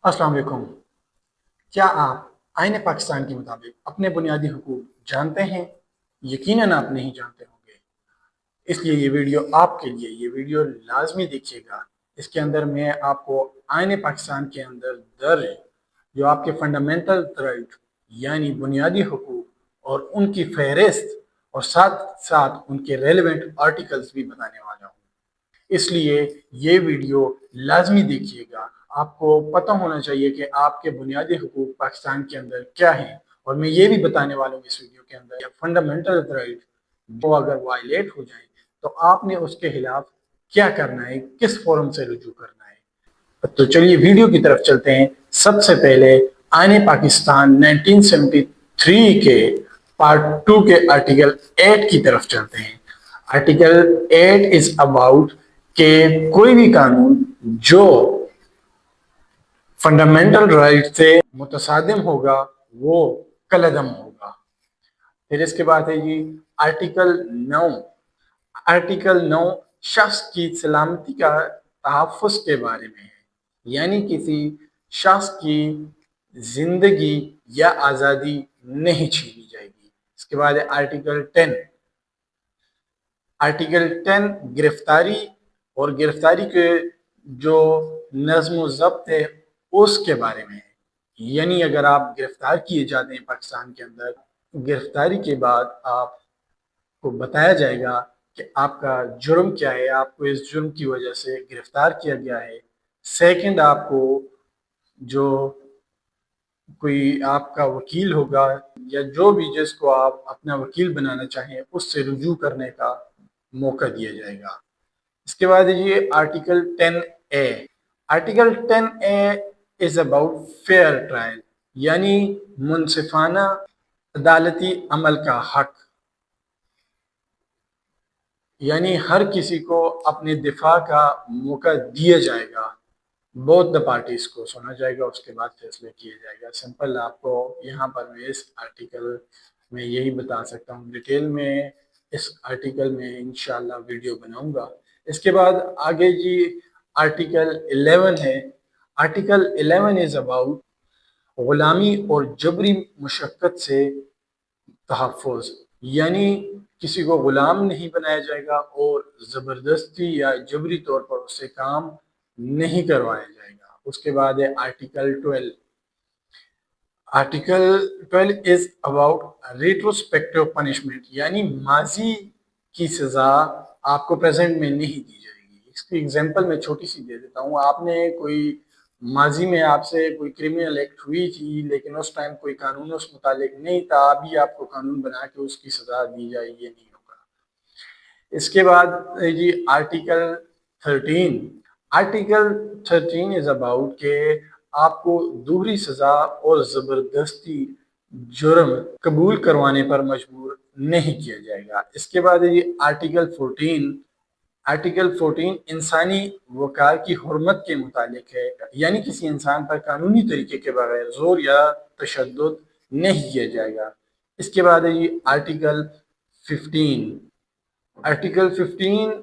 अस्सलाम वालेकुम। क्या आप आईन पाकिस्तान के मुताबिक अपने बुनियादी हुकूक जानते हैं? यकीनन आप नहीं जानते होंगे, इसलिए ये वीडियो लाजमी देखिएगा। इसके अंदर मैं आपको आईन पाकिस्तान के अंदर दर्ज जो आपके फंडामेंटल राइट यानी बुनियादी हुकूक और उनकी फहरिस्त और साथ साथ उनके रेलेवेंट आर्टिकल्स भी बताने वाला हूँ। इसलिए ये वीडियो लाजमी देखिएगा। आपको पता होना चाहिए कि आपके बुनियादी हुकूक पाकिस्तान के अंदर क्या हैं, और मैं ये भी बताने वाला हूँ इस वीडियो के अंदर फंडामेंटल राइट जो अगर वायलेट हो जाए तो आपने उसके खिलाफ क्या करना है, किस फोरम से रुजू करना है। तो चलिए वीडियो की तरफ चलते हैं। सबसे पहले आईन पाकिस्तान 1973 के पार्ट 2 के आर्टिकल 8 की तरफ चलते हैं। आर्टिकल 8 इज अबाउट कि कोई भी कानून जो फंडामेंटल राइट से मुतसादिम होगा वो कलअदम होगा। फिर इसके बाद है जी आर्टिकल 9। आर्टिकल 9 शख्स की सलामती का तहफ़्फ़ुज़ के बारे में है, यानी किसी शख्स की जिंदगी या आज़ादी नहीं छीनी जाएगी। इसके बाद है आर्टिकल 10। आर्टिकल 10 गिरफ्तारी और गिरफ्तारी के जो नज़्म व ज़ब्त है उसके बारे में है, यानी अगर आप गिरफ्तार किए जाते हैं पाकिस्तान के अंदर, गिरफ्तारी के बाद आपको बताया जाएगा कि आपका जुर्म क्या है, आपको इस जुर्म की वजह से गिरफ्तार किया गया है। सेकंड, आपको जो कोई आपका वकील होगा या जो भी जिसको आप अपना वकील बनाना चाहें उससे रुजू करने का मौका दिया जाएगा। इसके बाद ये article 10A। Article 10A is about fair trial, यानी मुनसिफाना अदालती अमल का हक, यानी हर किसी को अपने दिफा का मौका दिया जाएगा। बोथ द पार्टीज को सुना जाएगा, उसके बाद फैसले किए जाएगा। सिंपल आपको यहाँ पर मैं इस आर्टिकल में यही बता सकता हूँ। डिटेल में इस आर्टिकल में इंशाल्लाह वीडियो बनाऊंगा। इसके बाद आगे जी आर्टिकल 11 है। आर्टिकल 11 इज अबाउट गुलामी और जबरी मुशक्कत से तहफ़्फ़ुज़, यानी किसी को गुलाम नहीं बनाया जाएगा और ज़बरदस्ती या जबरी तौर पर उससे काम नहीं करवाया जाएगा। उसके बाद है article 12। Article 12 is about retrospective punishment, यानी माजी की सज़ा आपको प्रेजेंट में नहीं दी जाएगी। इसकी एग्जांपल मैं छोटी सी दे देता हूँ। आपने कोई माजी में आपसे कोई क्रिमिनल एक्ट हुई थी, लेकिन उस टाइम कोई कानून उस मुतालिक नहीं था, अभी आपको कानून बना के उसकी सज़ा दी जाए, ये नहीं होगा। इसके बाद जी आर्टिकल 13। आर्टिकल 13 इज अबाउट के आपको दोहरी सजा और जबरदस्ती जुर्म कबूल करवाने पर मजबूर नहीं किया जाएगा। इसके बाद ये आर्टिकल 14। आर्टिकल 14 इंसानी वकार की हुर्मत के मुतालिक है, यानी किसी इंसान पर कानूनी तरीके के बगैर जोर या तशद्दुद नहीं किया जाएगा। इसके बाद है ये आर्टिकल 15। आर्टिकल 15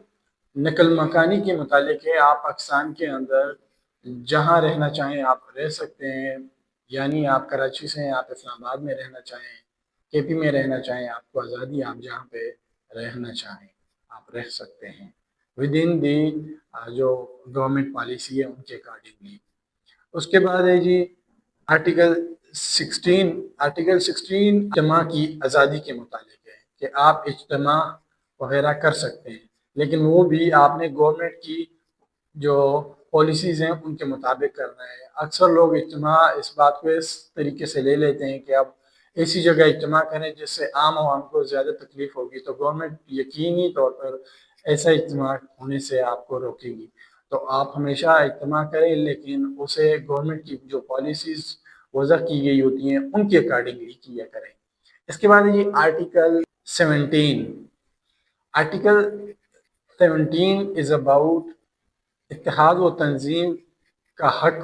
नकल मकानी के मुतालिक है। आप पाकिस्तान के अंदर जहाँ रहना चाहें आप रह सकते हैं, यानी आप कराची से हैं, आप इस्लामाबाद में रहना चाहें, केपी में रहना चाहें, आपको आज़ादी, आप जहाँ पे रहना चाहें आप रह सकते हैं विद इन दी जो गवर्नमेंट पॉलिसी है उनके अकॉर्डिंगली। उसके बाद है जी आर्टिकल 16। आर्टिकल 16 इज्तिमा की आज़ादी के मुतालिक है कि आप इज्तिमा वगैरह कर सकते हैं, लेकिन वो भी आपने गवर्नमेंट की जो पॉलिसीज़ हैं उनके मुताबिक करना है। अक्सर लोग इज्तिमा इस बात को इस तरीके से ले लेते हैं कि अब ऐसी जगह इज्तिमा करें जिससे आम आवाम को ज़्यादा तकलीफ होगी, तो गवर्नमेंट यकीनी तौर पर ऐसा इज्तिमा होने से आपको रोकेगी। तो आप हमेशा इज्तिमा करें, लेकिन उसे गवर्नमेंट की जो पॉलिसीज़ वज़ा की गई होती हैं उनके अकॉर्डिंगली किया करें। इसके बाद ये आर्टिकल 17। आर्टिकल 17 इज़ अबाउट इत्तेहाद व तंजीम का हक।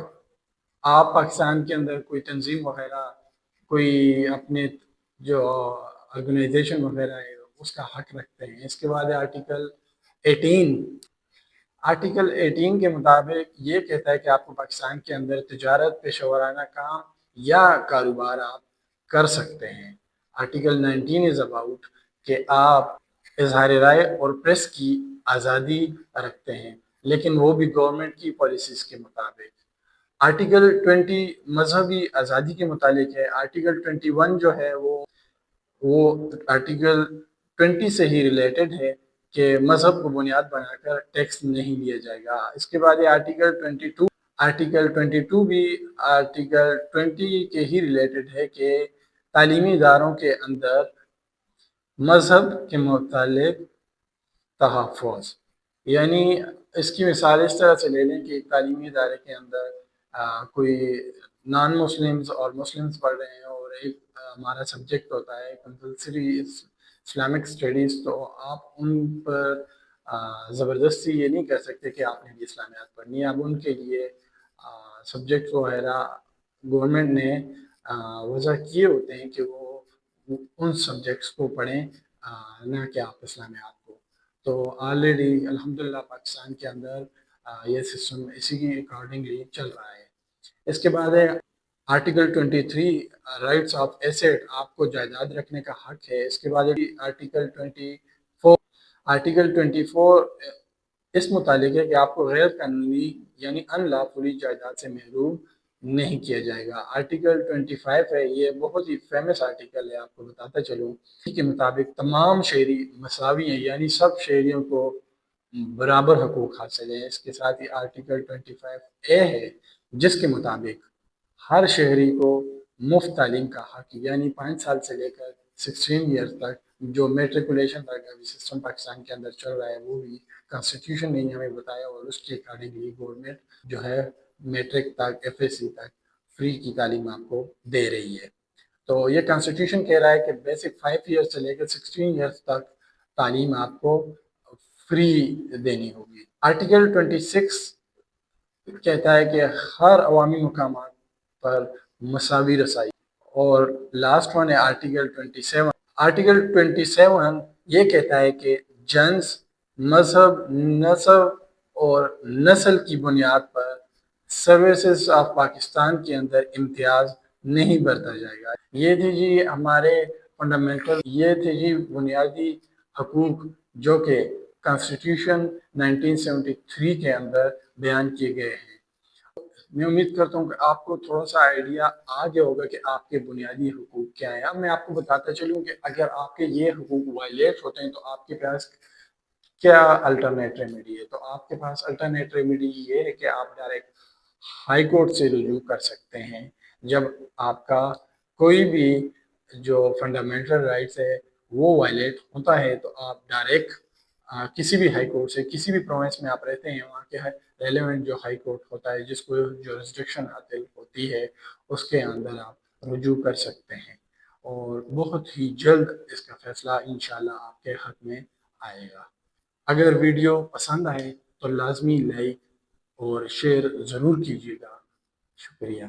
आप पाकिस्तान के अंदर कोई तंजीम वगैरह, कोई अपने जो ऑर्गेनाइजेशन वगैरह है उसका हक रखते हैं। इसके बाद है आर्टिकल 18। آرٹیکل 18 کے مطابق یہ کہتا ہے کہ آپ کو پاکستان کے اندر تجارت، پیشہ ورانہ کام یا کاروبار آپ کر سکتے ہیں۔ آرٹیکل 19 از اباؤٹ کہ آپ اظہار رائے اور پریس کی آزادی رکھتے ہیں، لیکن وہ بھی گورنمنٹ کی پالیسیز کے مطابق۔ آرٹیکل 20 مذہبی آزادی کے متعلق ہے۔ آرٹیکل 21 جو ہے وہ آرٹیکل 20 سے ہی ریلیٹڈ ہے کہ مذہب کو بنیاد بنا کر ٹیکس نہیں لیا جائے گا۔ اس کے بعد آرٹیکل 22 بھی آرٹیکل 20 کے ہی ریلیٹڈ ہے کہ تعلیمی اداروں کے اندر مذہب کے متعلق تحفظ، یعنی اس کی مثال اس طرح سے لے لیں کہ ایک تعلیمی ادارے کے اندر کوئی نان مسلمز اور مسلمز پڑھ رہے ہیں، اور ایک ہمارا سبجیکٹ ہوتا ہے کمپلسری اسلامک اسٹڈیز، تو آپ ان پر زبردستی یہ نہیں کر سکتے کہ آپ نے بھی اسلامیات پڑھنی ہے۔ اب ان کے لیے سبجیکٹ وغیرہ گورنمنٹ نے وضع کیے ہوتے ہیں کہ وہ ان سبجیکٹس کو پڑھیں، نہ کہ آپ اسلامیات کو۔ تو آلریڈی الحمدللہ پاکستان کے اندر یہ سسٹم اسی کی اکارڈنگلی چل رہا ہے۔ اس کے بعد ہے آرٹیکل 23 رائٹس آف ایسیٹ، آپ کو جائیداد رکھنے کا حق ہے۔ اس کے بعد آرٹیکل 24 اس متعلق ہے کہ آپ کو غیر قانونی یعنی ان لافلی جائیداد سے محروم نہیں کیا جائے گا۔ آرٹیکل 25 ہے، یہ بہت ہی فیمس آرٹیکل ہے، آپ کو بتاتا چلوں۔ اس کے مطابق تمام شہری مساوی ہیں، یعنی سب شہریوں کو برابر حقوق حاصل ہیں۔ اس کے ساتھ ہی آرٹیکل 25A ہے، جس کے مطابق ہر شہری کو مفت تعلیم کا حق، یعنی 5 سال سے لے کر 16 ایئر تک جو میٹریکولیشن کا ابھی سسٹم پاکستان کے اندر چل رہا ہے، وہ بھی کانسٹیٹیوشن نے ہمیں بتایا، اور اس کے اکارڈنگلی گورنمنٹ جو ہے میٹرک تک FSC تک فری کی تعلیم آپ کو دے رہی ہے۔ تو یہ کانسٹیٹیوشن کہہ رہا ہے کہ بیسک 5 ایئر سے لے کر 16 ایئرس تک تعلیم آپ کو فری دینی ہوگی۔ آرٹیکل 26 کہتا ہے کہ ہر عوامی مقامات پر مساوی رسائی، اور لاسٹ ون ہے آرٹیکل 27۔ آرٹیکل 27 یہ کہتا ہے کہ جنس، مذہب، نسب اور نسل کی بنیاد پر سروسز آف پاکستان کے اندر امتیاز نہیں برتا جائے گا۔ یہ تھی جی ہمارے فنڈامنٹل، یہ تھے جی بنیادی حقوق جو کہ کانسٹیٹیوشن 1973 کے اندر بیان کیے گئے ہیں۔ میں امید کرتا ہوں کہ آپ کو تھوڑا سا آئیڈیا آ گیا ہوگا کہ آپ کے بنیادی حقوق کیا ہیں۔ اب میں آپ کو بتاتا چلوں کہ اگر آپ کے یہ حقوق وائلیٹ ہوتے ہیں تو آپ کے پاس کیا الٹرنیٹ ریمیڈی ہے۔ تو آپ کے پاس الٹرنیٹ ریمیڈی یہ ہے کہ آپ ڈائریکٹ ہائی کورٹ سے رجوع کر سکتے ہیں۔ جب آپ کا کوئی بھی جو فنڈامنٹل رائٹس ہے وہ وائلیٹ ہوتا ہے تو آپ ڈائریکٹ کسی بھی ہائی کورٹ سے، کسی بھی پروونس میں آپ رہتے ہیں وہاں کے ریلیونٹ جو ہائی کورٹ ہوتا ہے، جس کو جورسڈکشن حاصل ہوتی ہے، اس کے اندر آپ رجوع کر سکتے ہیں، اور بہت ہی جلد اس کا فیصلہ انشاءاللہ آپ کے حق میں آئے گا۔ اگر ویڈیو پسند آئے تو لازمی لائک اور شیئر ضرور کیجیے گا۔ شکریہ۔